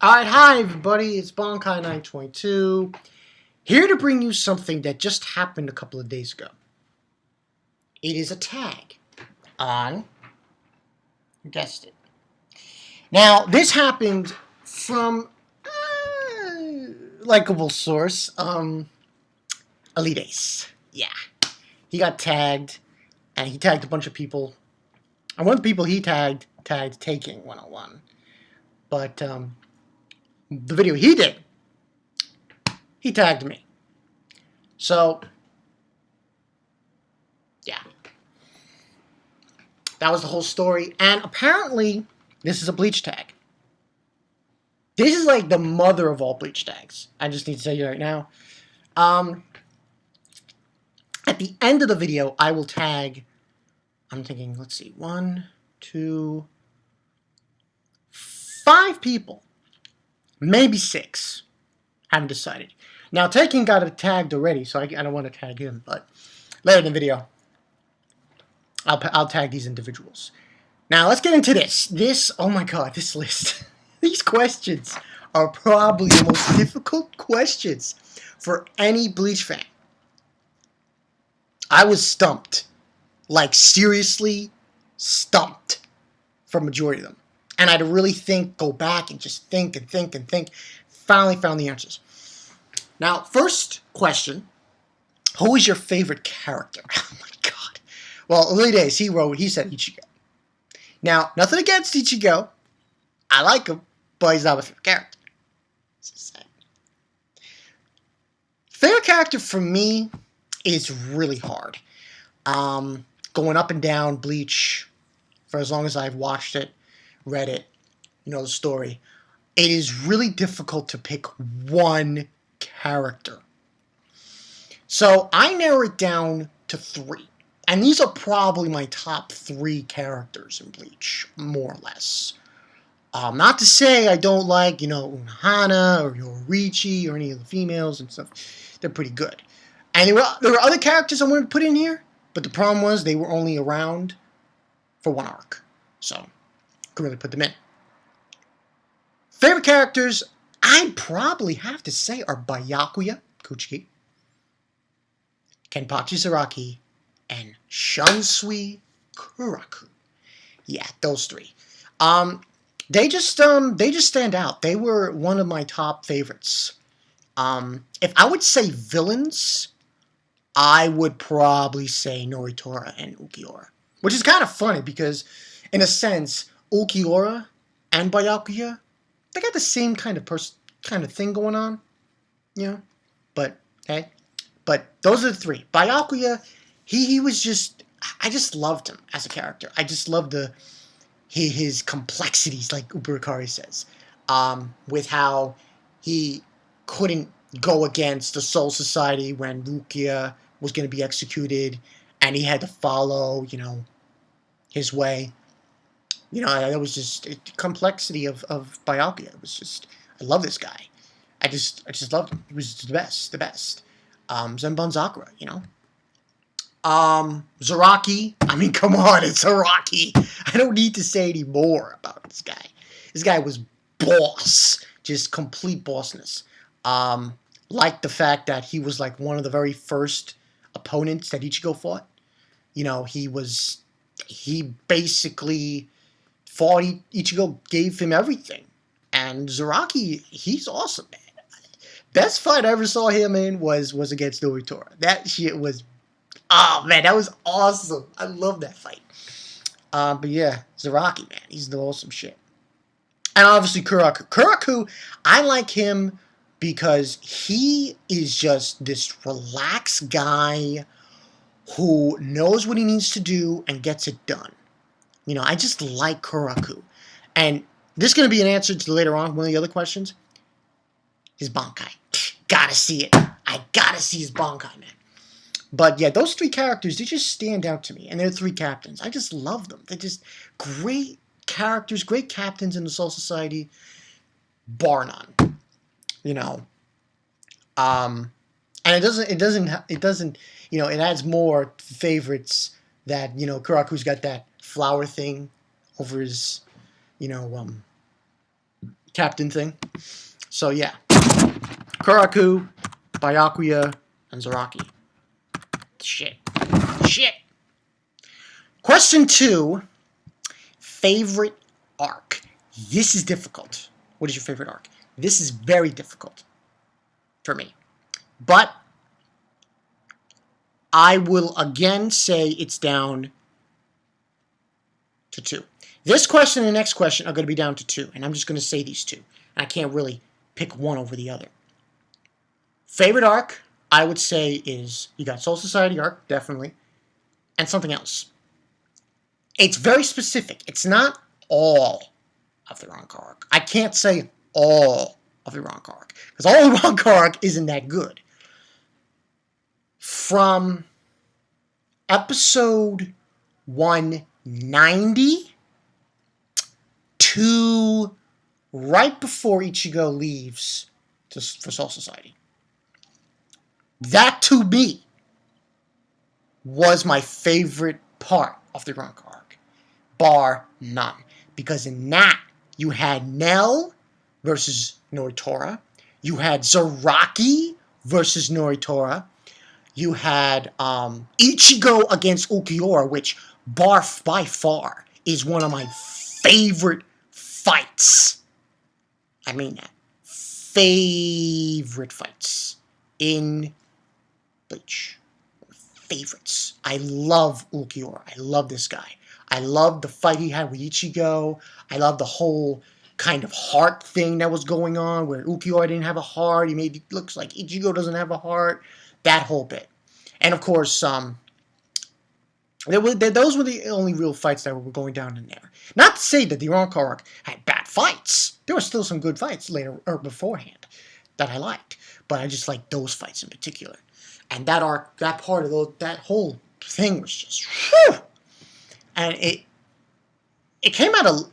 Alright, hi everybody, it's Bankai 922, here to bring you something that just happened a couple of days ago. It is a tag on, you guessed it. Now, this happened from likable source, Elite Ace. Yeah. He got tagged, and he tagged a bunch of people. And one of the people he tagged Taking 101. But, the video he did, he tagged me. So, yeah. That was the whole story. And apparently, this is a Bleach tag. This is like the mother of all Bleach tags. I just need to tell you right now. At the end of the video, I will tag, I'm thinking, let's see, 1, 2, 5 people. Maybe 6. Haven't decided. Now, Taking got it tagged already, so I don't want to tag him, but later in the video, I'll tag these individuals. Now, let's get into this. Oh my god, this list. These questions are probably the most difficult questions for any Bleach fan. I was stumped. Like, seriously stumped for a majority of them. And I had to really think, go back and just think and think and think. Finally found the answers. Now, first question. Who is your favorite character? Oh my god. Well, Elite Ace, he said Ichigo. Now, nothing against Ichigo. I like him, but he's not my favorite character. It's just sad. Favorite character for me is really hard. Going up and down Bleach for as long as I've watched it, read it, you know the story. It is really difficult to pick one character. So I narrow it down to 3. And these are probably my top 3 characters in Bleach, more or less. Not to say I don't like, Unohana or Yoriichi or any of the females and stuff. They're pretty good. And there were other characters I wanted to put in here, but the problem was they were only around for one arc. So, couldn't really put them in. Favorite characters, I'd probably have to say, are Byakuya Kuchiki, Kenpachi Zaraki, and Shunsui Kuraku. Yeah, those 3. They just stand out. They were one of my top favorites. If I would say villains, I would probably say Noritora and Ukiura. Which is kind of funny because, in a sense, Ukiura and Byakuya, they got the same kind of thing going on. But, hey. But those are the 3. Byakuya, he was just, I just loved him as a character. I just loved his complexities, like Uburakari says. With how he couldn't go against the Soul Society when Rukia was going to be executed, and he had to follow, his way. That was just the complexity of Byakuya. It was just, I love this guy. I just loved him. He was the best. Zenbon Sakura, Zaraki, I mean, come on, it's Zaraki. I don't need to say any more about this guy. This guy was boss, just complete bossness. Like the fact that he was like one of the very first opponents that Ichigo fought. He basically fought Ichigo, gave him everything. And Zaraki, he's awesome, man. Best fight I ever saw him in was against Noritora. That shit was, oh man, that was awesome. I love that fight. But yeah, Zaraki, man, he's the awesome shit. And obviously Kuraku. Kuraku, I like him because he is just this relaxed guy who knows what he needs to do and gets it done. I just like Kuraku. And this is going to be an answer to later on, one of the other questions. His Bankai. Gotta see it. I gotta see his Bankai, man. But yeah, those 3 characters, they just stand out to me. And they're 3 captains. I just love them. They're just great characters, great captains in the Soul Society. Bar none. And it doesn't, it adds more favorites that, Kuraku's got that flower thing over his, captain thing. So yeah, Kuraku, Byakuya, and Zaraki. Shit. Question 2, favorite arc. This is difficult. What is your favorite arc? This is very difficult for me. But I will again say it's down to 2. This question and the next question are going to be down to 2, and I'm just going to say these 2. I can't really pick one over the other. Favorite arc, I would say, is you got Soul Society arc, definitely, and something else. It's very specific. It's not all of the Rank arc. I can't say all of the Rank arc, because all the Rank arc isn't that good. From episode 190 to right before Ichigo leaves for Soul Society. That, to me, was my favorite part of the Rank arc, bar none. Because in that, you had Nell versus Noritora, you had Zaraki versus Noritora, you had Ichigo against Ulquiorra, which by far is one of my favorite fights. I mean that. Favorite fights in Bleach. Favorites. I love Ulquiorra. I love this guy. I love the fight he had with Ichigo. I love the whole kind of heart thing that was going on, where Ulquiorra didn't have a heart. He made it looks like Ichigo doesn't have a heart. That whole bit. And of course, those were the only real fights that were going down in there. Not to say that the Rank arc had bad fights. There were still some good fights later or beforehand that I liked, but I just liked those fights in particular. And that arc, that part of that whole thing was just, whew! And it came out of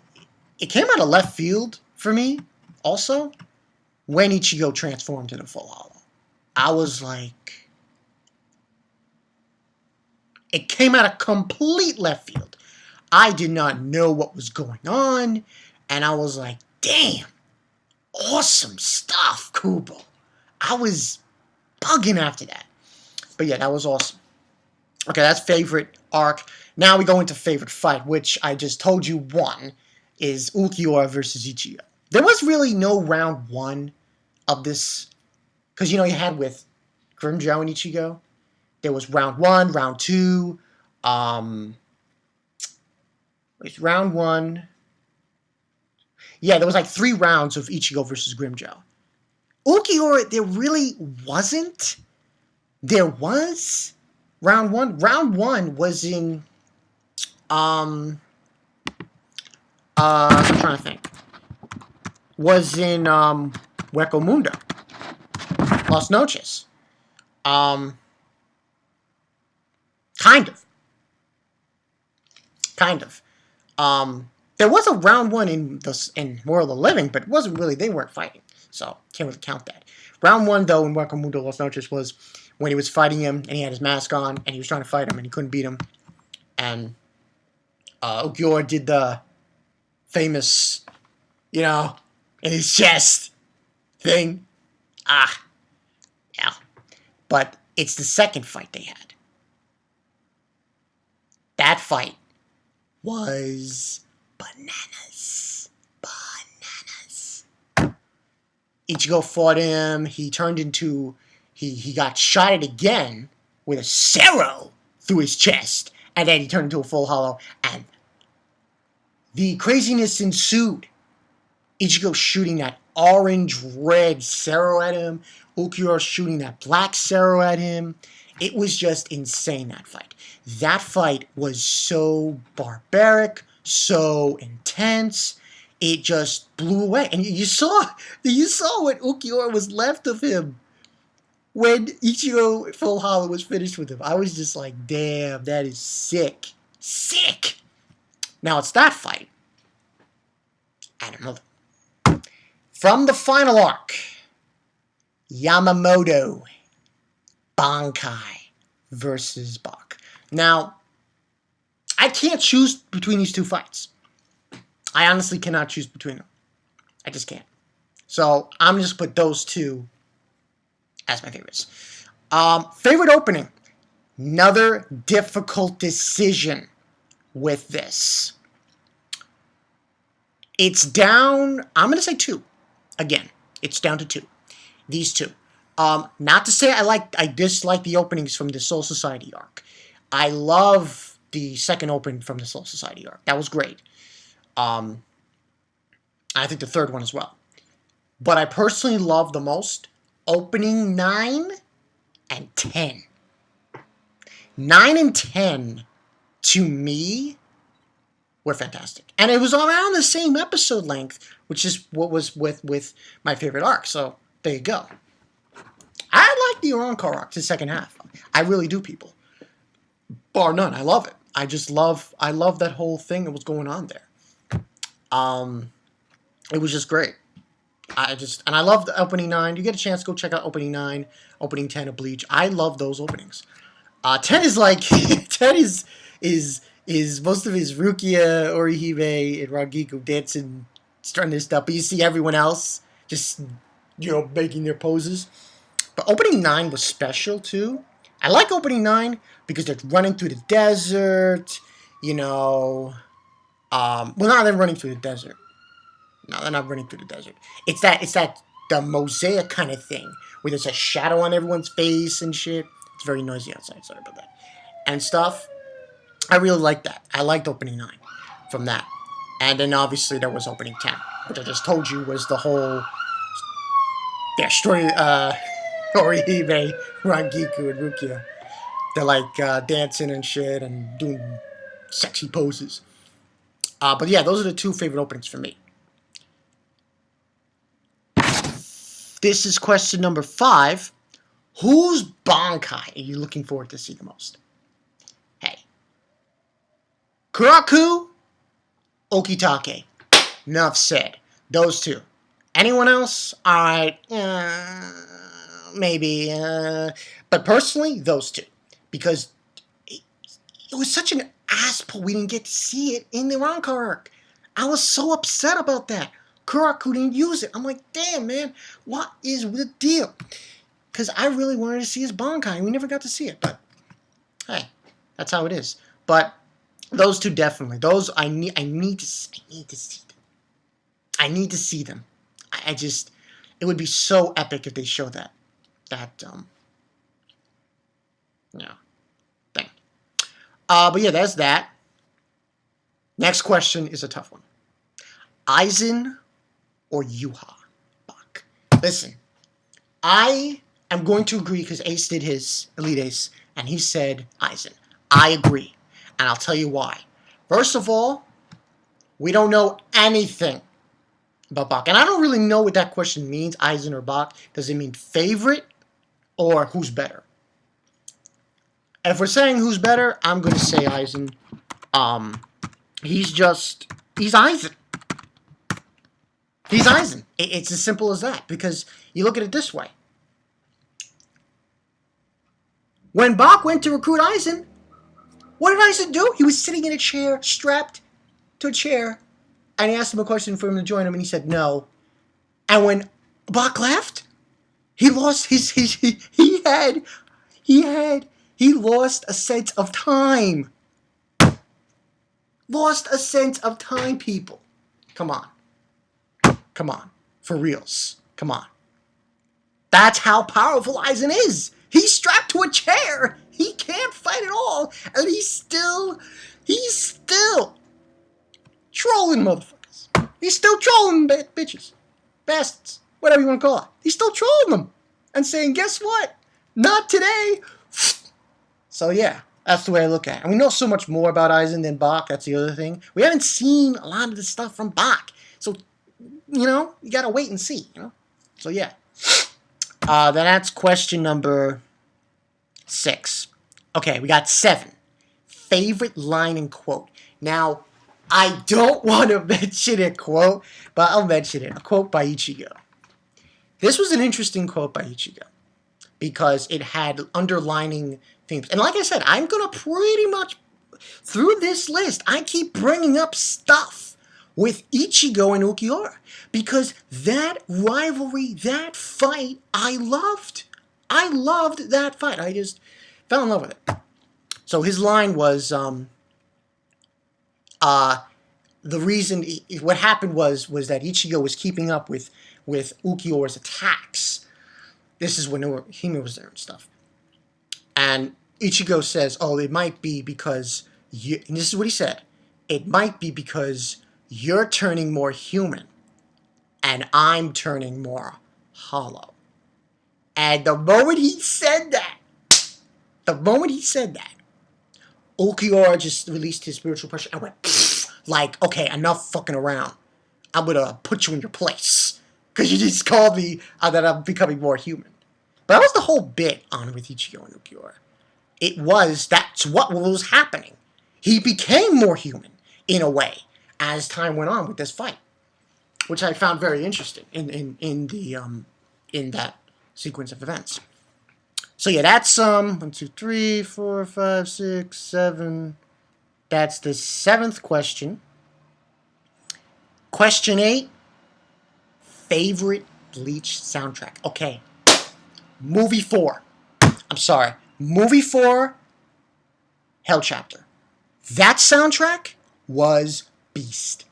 left field for me. Also, when Ichigo transformed into Full Hollow, I was like, it came out of complete left field. I did not know what was going on, and I was like, damn, awesome stuff, Kubo. I was bugging after that. But yeah, that was awesome. Okay, that's favorite arc. Now we go into favorite fight, which I just told you one is Ulquiorra versus Ichigo. There was really no round 1 of this, because you had with Grimmjow and Ichigo. There was round 1, round 2, it's round 1. Yeah, there was like 3 rounds of Ichigo versus Grimmjow. Ulquiorra, there really wasn't. There was round 1. Round 1 was in, I'm trying to think. Was in, Hueco Mundo. Las Noches. Kind of. There was a round 1 in World of Living, but it wasn't really, they weren't fighting. So, can't really count that. Round 1, though, in Hueco Mundo Las Noches was when he was fighting him, and he had his mask on, and he was trying to fight him, and he couldn't beat him. And Ulquiorra did the famous, in his chest thing. Yeah. But it's the second fight they had. That fight was bananas. Ichigo fought him. He turned into... He got shotted again with a Cero through his chest. And then he turned into a Full Hollow. And the craziness ensued. Ichigo shooting that orange-red Cero at him. Ulquiorra shooting that black Cero at him. It was just insane, that fight. That fight was so barbaric, so intense. It just blew away. And you saw what Ulquiorra was left of him when Ichigo Full Hollow was finished with him. I was just like, damn, that is sick. Sick! Now it's that fight. And another. From the final arc, Yamamoto Bankai versus Bach. Now, I can't choose between these 2 fights. I honestly cannot choose between them. I just can't. So I'm just put those two as my favorites. Favorite opening. Another difficult decision with this. It's down, I'm going to say 2. Again, it's down to 2. These two. Not to say I dislike the openings from the Soul Society arc. I love the second open from the Soul Society arc. That was great. I think the third one as well. But I personally love the most opening 9 and 10. 9 and 10, to me, were fantastic. And it was around the same episode length, which is what was with my favorite arc. So, there you go. I like the Arrancar arc, the second half. I really do, people. Bar none. I love it. I love that whole thing that was going on there. It was just great. And I love the opening 9. You get a chance, go check out opening 9, opening 10 of Bleach. I love those openings. 10 is like, 10 is most of his Rukia, Orihime, and Rangiku dancing, starting their stuff, but you see everyone else just, making their poses. But opening 9 was special, too. I like opening 9 because they're running through the desert, well, not they're running through the desert. No, they're not running through the desert. It's that the mosaic kind of thing, where there's a shadow on everyone's face and shit. It's very noisy outside, sorry about that. And stuff. I really like that. I liked opening 9 from that. And then obviously there was opening 10, which I just told you was the whole story, Orihime, Rangiku, and Rukia. They're like dancing and shit and doing sexy poses. But yeah, those are the 2 favorite openings for me. This is question number 5. Whose Bankai are you looking forward to see the most? Hey. Kuraku, Okitake. Enough said. Those 2. Anyone else? Alright, maybe. But personally, those 2. Because it was such an ass pull we didn't get to see it in the Rancar arc. I was so upset about that. Kuraku didn't use it. I'm like, damn, man, what is the deal? Because I really wanted to see his Bankai, and we never got to see it. But, hey, that's how it is. But those 2 definitely. Those, I need to see them. I need to see them. It would be so epic if they show that thing. But yeah, that's that. Next question is a tough one. Aizen or Juha? Fuck. Listen, I am going to agree because Ace did his Elite Ace, and he said Aizen. I agree, and I'll tell you why. First of all, we don't know anything about Bach, and I don't really know what that question means, Aizen or Bach. Does it mean favorite or who's better? If we're saying who's better, I'm going to say Aizen. He's Aizen. He's Aizen. It's as simple as that, because you look at it this way. When Bach went to recruit Aizen, what did Aizen do? He was sitting in a chair, strapped to a chair, and he asked him a question for him to join him, and he said no. And when Bach left, he lost he lost a sense of time. Lost a sense of time, people. Come on. Come on. For reals. Come on. That's how powerful Aizen is. He's strapped to a chair. He can't fight at all. And he's still trolling motherfuckers. He's still trolling bitches. Bastards. Whatever you want to call it. He's still trolling them. And saying, guess what? Not today. So yeah. That's the way I look at it. And we know so much more about Aizen than Bach. That's the other thing. We haven't seen a lot of the stuff from Bach. So, you got to wait and see, So, yeah. Then that's question number 6. Okay, we got 7. Favorite line and quote. Now, I don't want to mention a quote, but I'll mention it. A quote by Ichigo. This was an interesting quote by Ichigo because it had underlining themes. And like I said, I'm going to pretty much, through this list, I keep bringing up stuff with Ichigo and Ulquiorra, because that rivalry, that fight, I loved. I loved that fight. I just fell in love with it. So his line was, the reason, what happened was that Ichigo was keeping up with Ulquiorra's attacks. This is when Hime was there and stuff. And Ichigo says, oh, it might be because, and this is what he said, it might be because you're turning more human, and I'm turning more hollow. And the moment he said that, Ulquiorra just released his spiritual pressure and went, pfft, like, okay, enough fucking around. I'm gonna put you in your place. Because you just called me that I'm becoming more human. But that was the whole bit on with Ichigo and Ulquiorra. That's what was happening. He became more human, in a way, as time went on with this fight. Which I found very interesting in that sequence of events. So yeah, that's 1, 2, 3, 4, 5, 6, 7. That's the 7th question. Question 8. Favorite Bleach soundtrack. Okay. Movie 4. Movie 4, Hell Chapter. That soundtrack was beast.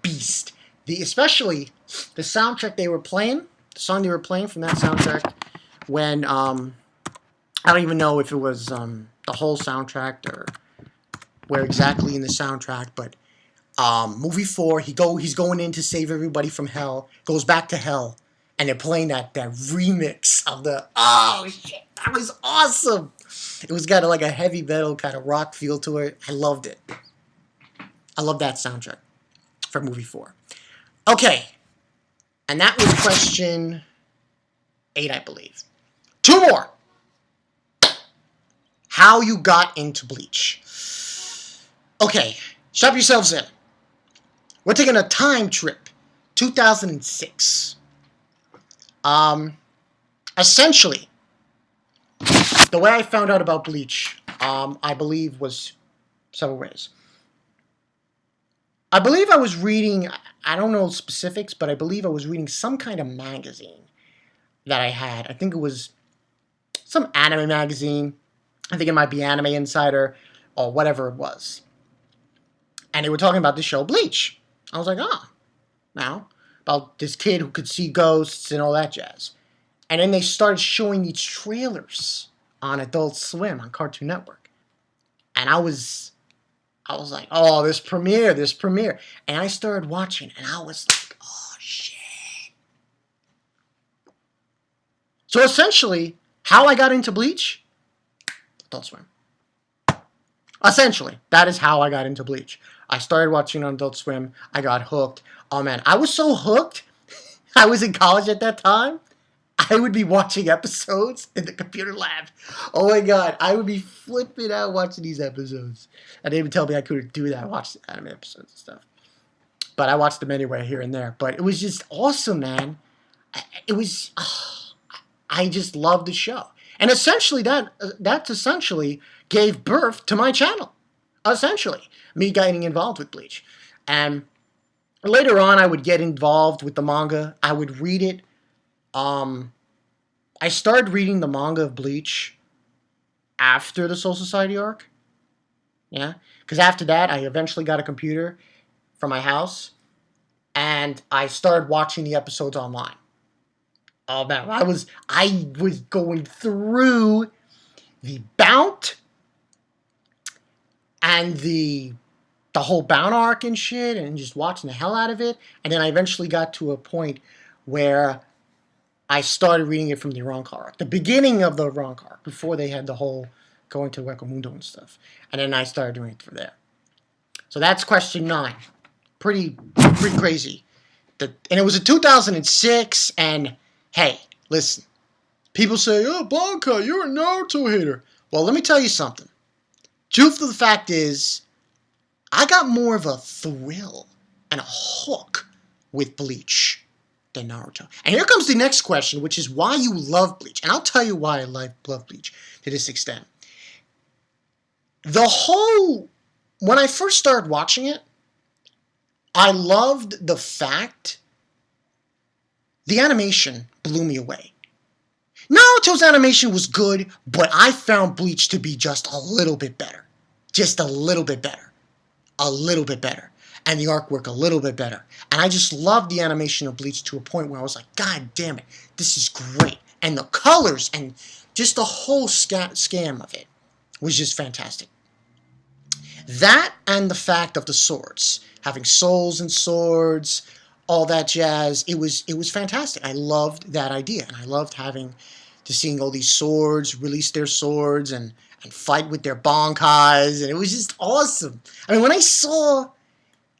Beast. Especially the soundtrack they were playing, the song they were playing from that soundtrack, when, I don't even know if it was the whole soundtrack or where exactly in the soundtrack, but movie 4, he's going in to save everybody from hell, goes back to hell, and they're playing that remix of the, oh shit, that was awesome. It was got like a heavy metal kind of rock feel to it. I loved it. I love that soundtrack for movie 4. Okay, and that was question 8, I believe. 2 more. How you got into Bleach. Okay, strap yourselves in. We're taking a time trip. 2006. Essentially, the way I found out about Bleach, I believe, was several ways. I believe I was reading, I don't know specifics, but I believe I was reading some kind of magazine that I had. I think it was some anime magazine. I think it might be Anime Insider or whatever it was. And they were talking about the show Bleach. I was like, now, about this kid who could see ghosts and all that jazz. And then they started showing these trailers on Adult Swim, on Cartoon Network. And I was like, oh, this premiere. And I started watching, and I was like, oh, shit. So essentially, how I got into Bleach? Adult Swim. Essentially, that is how I got into Bleach. I started watching on Adult Swim. I got hooked. Oh, man, I was so hooked. I was in college at that time. I would be watching episodes in the computer lab. Oh, my God. I would be flipping out watching these episodes. And they would tell me I couldn't do that. I watched anime episodes and stuff. But I watched them anyway, here and there. But it was just awesome, man. It was... I just loved the show. And essentially, that's essentially gave birth to my channel. Essentially. Me getting involved with Bleach. And later on, I would get involved with the manga. I would read it. I started reading the manga of Bleach after the Soul Society arc. Yeah. Because after that, I eventually got a computer from my house. And I started watching the episodes online. Oh, man. I was going through the Bount and the whole Bound arc and shit, and just watching the hell out of it. And then I eventually got to a point where I started reading it from the Roncar arc. The beginning of the Roncar arc, before they had the whole going to Wekamundo and stuff. And then I started doing it from there. So that's question 9. Pretty crazy. And it was in 2006, and hey, listen. People say, oh, Bankai, you're a Naruto hater. Well, let me tell you something. Truth of the fact is, I got more of a thrill and a hook with Bleach than Naruto. And here comes the next question, which is why you love Bleach. And I'll tell you why I love Bleach to this extent. When I first started watching it, I loved the fact the animation blew me away. Naruto's animation was good, but I found Bleach to be just a little bit better. Just a little bit better. A little bit better. And the artwork a little bit better. And I just loved the animation of Bleach to a point where I was like, God damn it, this is great. And the colors and just the whole scam of it was just fantastic. That and the fact of the swords. Having souls and swords, all that jazz. It was fantastic. I loved that idea. And I loved seeing all these swords release their swords and fight with their Bankais. And it was just awesome. I mean, when I saw,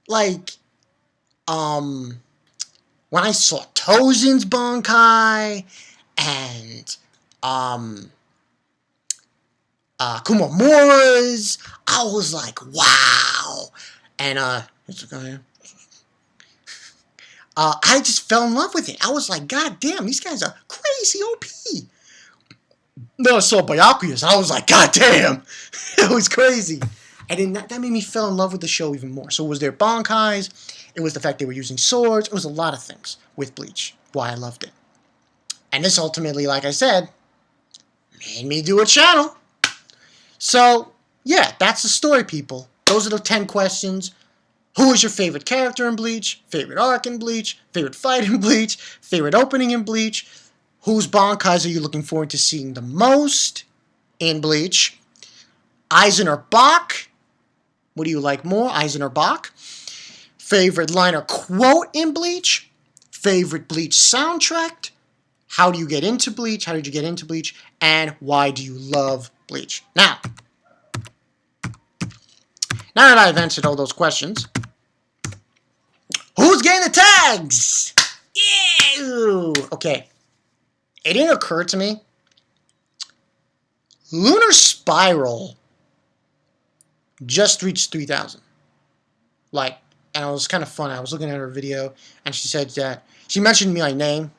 like, when I saw Tozen's Bankai and, Kumamura's, I was like, wow. And, I just fell in love with it. I was like, God damn, these guys are crazy OP. Then I saw Byakuya's, and I was like, God damn. It was crazy. And then that made me fall in love with the show even more. So it was their Bankais. It was the fact they were using swords. It was a lot of things with Bleach. Why I loved it. And this ultimately, like I said, made me do a channel. So, yeah, that's the story, people. Those are the 10 questions. Who is your favorite character in Bleach? Favorite arc in Bleach? Favorite fight in Bleach? Favorite opening in Bleach? Whose Bankais are you looking forward to seeing the most in Bleach? Aizen or Bach? What do you like more, Aizen or Bach? Favorite line or quote in Bleach? Favorite Bleach soundtrack? How do you get into Bleach? How did you get into Bleach? And why do you love Bleach? Now that I've answered all those questions, who's getting the tags? Yeah! Okay. It didn't occur to me. Lunar Spiral just reached 3,000. Like, and it was kind of fun. I was looking at her video, and she said that she mentioned my name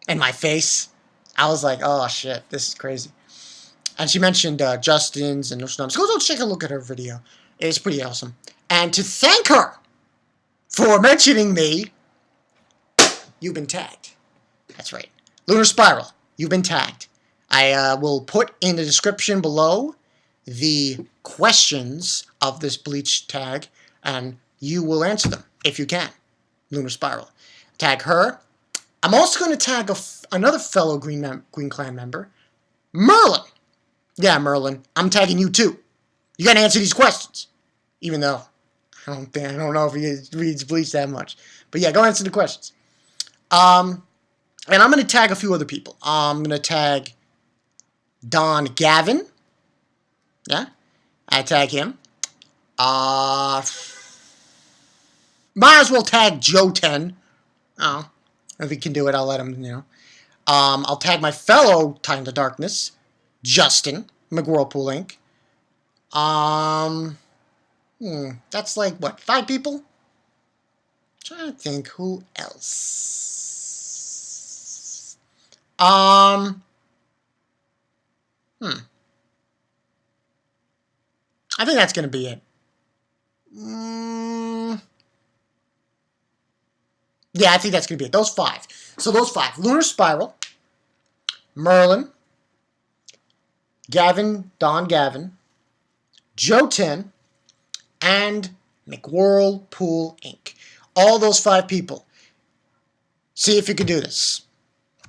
and my face. I was like, oh shit, this is crazy. And she mentioned Justin's and those numbers. Go check a look at her video. It's pretty awesome. And to thank her for mentioning me, you've been tagged. That's right. Lunar Spiral, you've been tagged. I will put in the description below the questions of this Bleach tag, and you will answer them if you can. Lunar Spiral. Tag her. I'm also going to tag another fellow Green Clan member, Merlin. Yeah, Merlin, I'm tagging you too. You got to answer these questions. Even though I don't know if he reads Bleach that much. But yeah, go answer the questions. And I'm going to tag a few other people. I'm going to tag Don Gavin. Yeah, I tag him. Might as well tag Joten. Oh, if he can do it, I'll let him, you know. I'll tag my fellow Time of the Darkness, Justin, Mcwhirlpoolinc. That's like, what, 5 people? I'm trying to think who else. I think that's going to be it. Yeah, I think that's going to be it. Those 5. So those 5. Lunar Spiral, Merlin, Gavin, Don Gavin, Joten, and Mcwhirlpoolinc. All those 5 people. See if you can do this.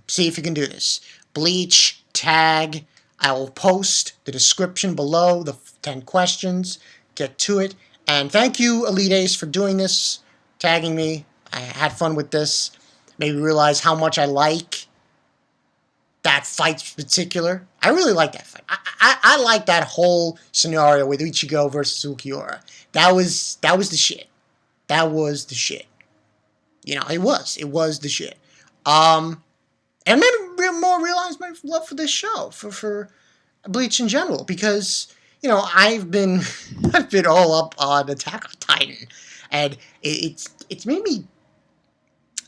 See if you can do this. Bleach, tag. I will post the description below, the 10 questions. Get to it. And thank you, Elite Ace, for doing this, tagging me. I had fun with this. Made me realize how much I like that fight in particular. I really like that fight. I like that whole scenario with Ichigo versus Ulquiorra. That was the shit. That was the shit. You know, it was the shit. And it made me more realize my love for this show, for Bleach in general, because, you know, I've been all up on Attack on Titan, and it's made me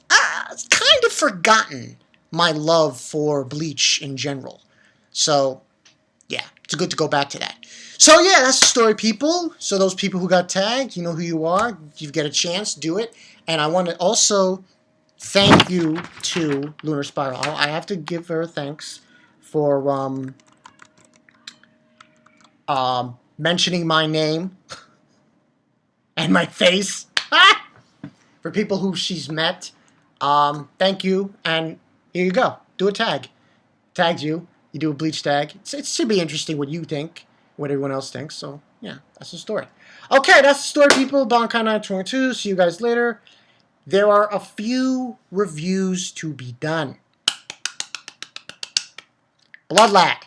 kind of forgotten my love for Bleach in general. So, Yeah, it's good to go back to that. So yeah, that's the story, people. So those people who got tagged, you know who you are. You get a chance, do it. And I want to also thank you to Lunar Spiral. I have to give her thanks for mentioning my name and my face for people who she's met. Thank you, and here you go. Do a tag. Tags you. You do a Bleach tag. It should be interesting what you think, what everyone else thinks. So yeah, that's the story. Okay, that's the story, people. Bankai 922. See you guys later. There are a few reviews to be done. Blood Lad.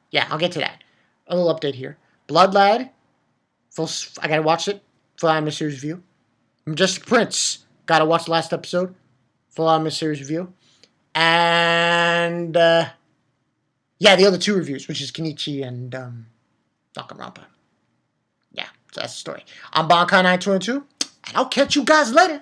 Yeah, I'll get to that. A little update here. Blood Lad. I gotta watch it. Full anime series review. Majestic Prince. Gotta watch the last episode. Full anime series review. And yeah, the other two reviews, which is Kenichi and Danganronpa. Yeah, so that's the story. I'm Bankai 922, and I'll catch you guys later.